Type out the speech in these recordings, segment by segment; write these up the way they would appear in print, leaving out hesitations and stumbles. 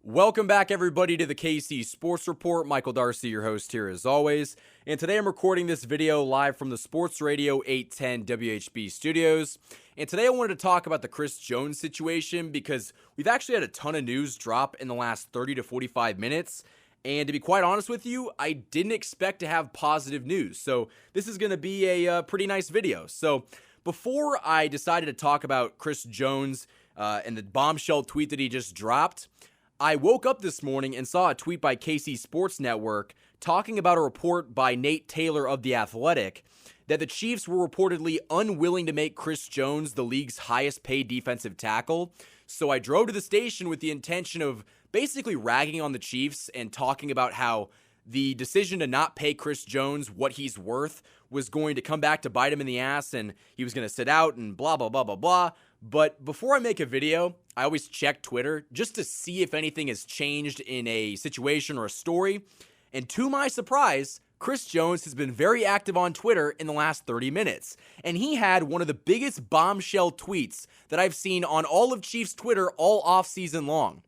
Welcome back, everybody, to the KC Sports Report. Michael Darcy, your host here as always. And today I'm recording this video live from the Sports Radio 810 WHB studios. And today I wanted to talk about the Chris Jones situation because we've actually had a ton of news drop in the last 30 to 45 minutes. And to be quite honest with you, I didn't expect to have positive news. So this is going to be a pretty nice video. So before I decided to talk about Chris Jones and the bombshell tweet that he just dropped, I woke up this morning and saw a tweet by KC Sports Network talking about a report by Nate Taylor of The Athletic that the Chiefs were reportedly unwilling to make Chris Jones the league's highest paid defensive tackle. So I drove to the station with the intention of basically ragging on the Chiefs and talking about how the decision to not pay Chris Jones what he's worth was going to come back to bite him in the ass and he was going to sit out and blah, blah, blah, blah, blah. But before I make a video, I always check Twitter just to see if anything has changed in a situation or a story. And to my surprise, Chris Jones has been very active on Twitter in the last 30 minutes. And he had one of the biggest bombshell tweets that I've seen on all of Chiefs Twitter all offseason long.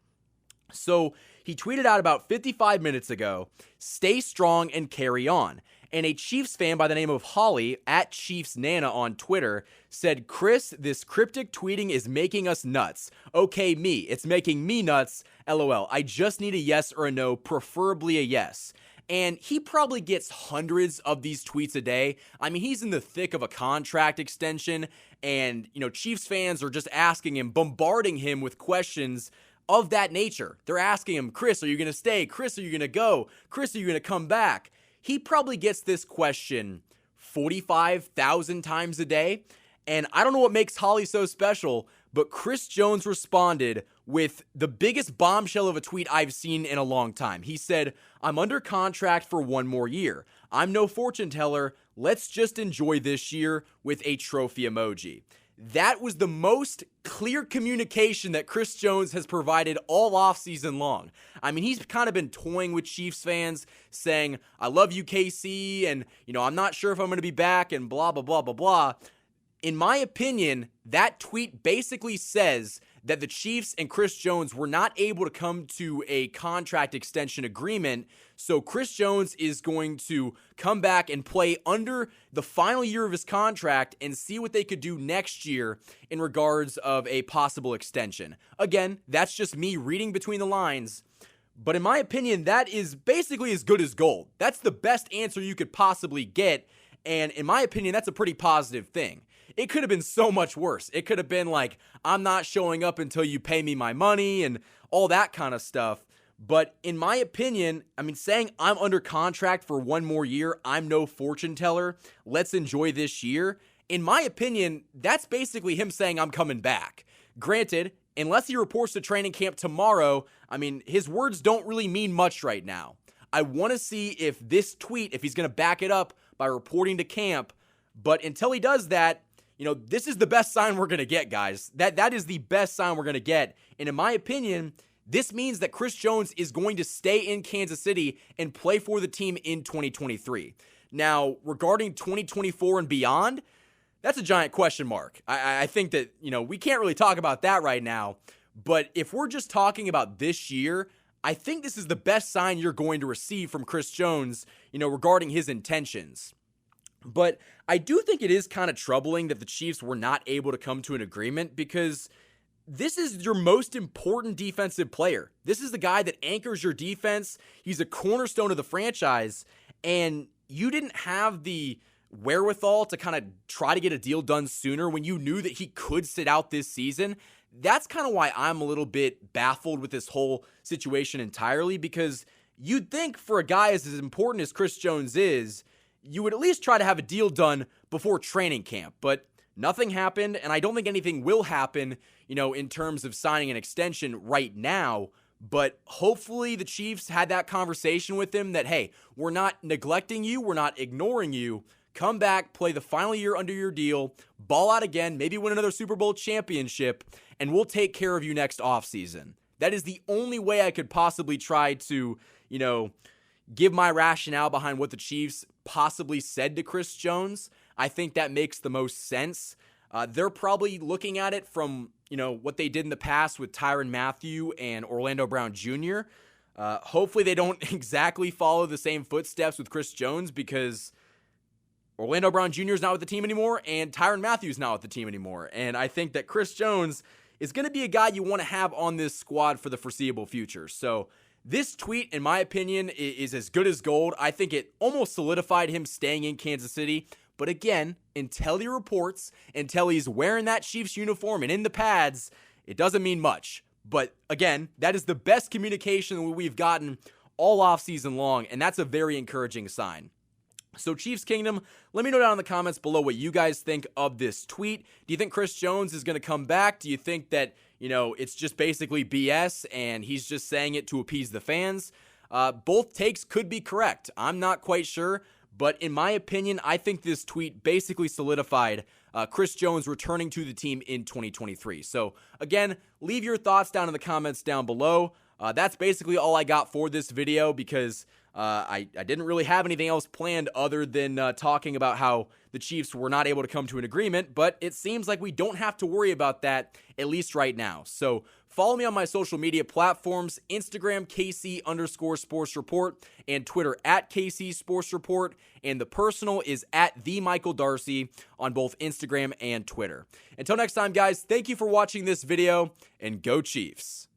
So he tweeted out about 55 minutes ago, "Stay strong and carry on." And a Chiefs fan by the name of Holly, at Chiefs Nana on Twitter, said, "Chris, this cryptic tweeting is making us nuts. Okay, me. It's making me nuts. LOL. I just need a yes or a no, preferably a yes." And he probably gets hundreds of these tweets a day. I mean, he's in the thick of a contract extension, and, Chiefs fans are just asking him, bombarding him with questions of that nature. They're asking him, "Chris, are you going to stay? Chris, are you going to go? Chris, are you going to come back?" He probably gets this question 45,000 times a day. And I don't know what makes Holly so special, but Chris Jones responded with the biggest bombshell of a tweet I've seen in a long time. He said, "I'm under contract for one more year. I'm no fortune teller. Let's just enjoy this year," with a trophy emoji. That was the most clear communication that Chris Jones has provided all offseason long. I mean, he's kind of been toying with Chiefs fans, saying, "I love you, KC, and, I'm not sure if I'm going to be back," and blah, blah, blah, blah, blah. In my opinion, that tweet basically says that the Chiefs and Chris Jones were not able to come to a contract extension agreement, so Chris Jones is going to come back and play under the final year of his contract and see what they could do next year in regards of a possible extension. Again, that's just me reading between the lines, but in my opinion, that is basically as good as gold. That's the best answer you could possibly get, and in my opinion, that's a pretty positive thing. It could have been so much worse. It could have been like, "I'm not showing up until you pay me my money," and all that kind of stuff. But in my opinion, saying I'm under contract for one more year, I'm no fortune teller, let's enjoy this year. In my opinion, that's basically him saying I'm coming back. Granted, unless he reports to training camp tomorrow, his words don't really mean much right now. I want to see if this tweet, if he's going to back it up by reporting to camp. But until he does that, this is the best sign we're going to get, guys. That is the best sign we're going to get. And in my opinion, this means that Chris Jones is going to stay in Kansas City and play for the team in 2023. Now, regarding 2024 and beyond, that's a giant question mark. I think that, we can't really talk about that right now. But if we're just talking about this year, I think this is the best sign you're going to receive from Chris Jones, regarding his intentions. But I do think it is kind of troubling that the Chiefs were not able to come to an agreement because this is your most important defensive player. This is the guy that anchors your defense. He's a cornerstone of the franchise, and you didn't have the wherewithal to kind of try to get a deal done sooner when you knew that he could sit out this season. That's kind of why I'm a little bit baffled with this whole situation entirely, because you'd think for a guy as important as Chris Jones is, you would at least try to have a deal done before training camp, but nothing happened, and I don't think anything will happen, in terms of signing an extension right now, but hopefully the Chiefs had that conversation with him that, hey, we're not neglecting you, we're not ignoring you, come back, play the final year under your deal, ball out again, maybe win another Super Bowl championship, and we'll take care of you next offseason. That is the only way I could possibly try to, give my rationale behind what the Chiefs possibly said to Chris Jones. I think that makes the most sense. They're probably looking at it from, what they did in the past with Tyrann Mathieu and Orlando Brown Jr. Hopefully they don't exactly follow the same footsteps with Chris Jones, because Orlando Brown Jr. is not with the team anymore, and Tyrann Mathieu is not with the team anymore. And I think that Chris Jones is going to be a guy you want to have on this squad for the foreseeable future. So this tweet, in my opinion, is as good as gold. I think it almost solidified him staying in Kansas City. But again, until he reports, until he's wearing that Chiefs uniform and in the pads, it doesn't mean much. But again, that is the best communication we've gotten all offseason long, and that's a very encouraging sign. So Chiefs Kingdom, let me know down in the comments below what you guys think of this tweet. Do you think Chris Jones is going to come back? Do you think that, it's just basically BS and he's just saying it to appease the fans? Both takes could be correct. I'm not quite sure. But in my opinion, I think this tweet basically solidified Chris Jones returning to the team in 2023. So again, leave your thoughts down in the comments down below. That's basically all I got for this video, because I didn't really have anything else planned other than talking about how the Chiefs were not able to come to an agreement, but it seems like we don't have to worry about that, at least right now. So follow me on my social media platforms, Instagram, KC_Sports Report, and Twitter @KC Sports Report, and the personal is @TheMichaelDarcy on both Instagram and Twitter. Until next time, guys, thank you for watching this video, and go Chiefs.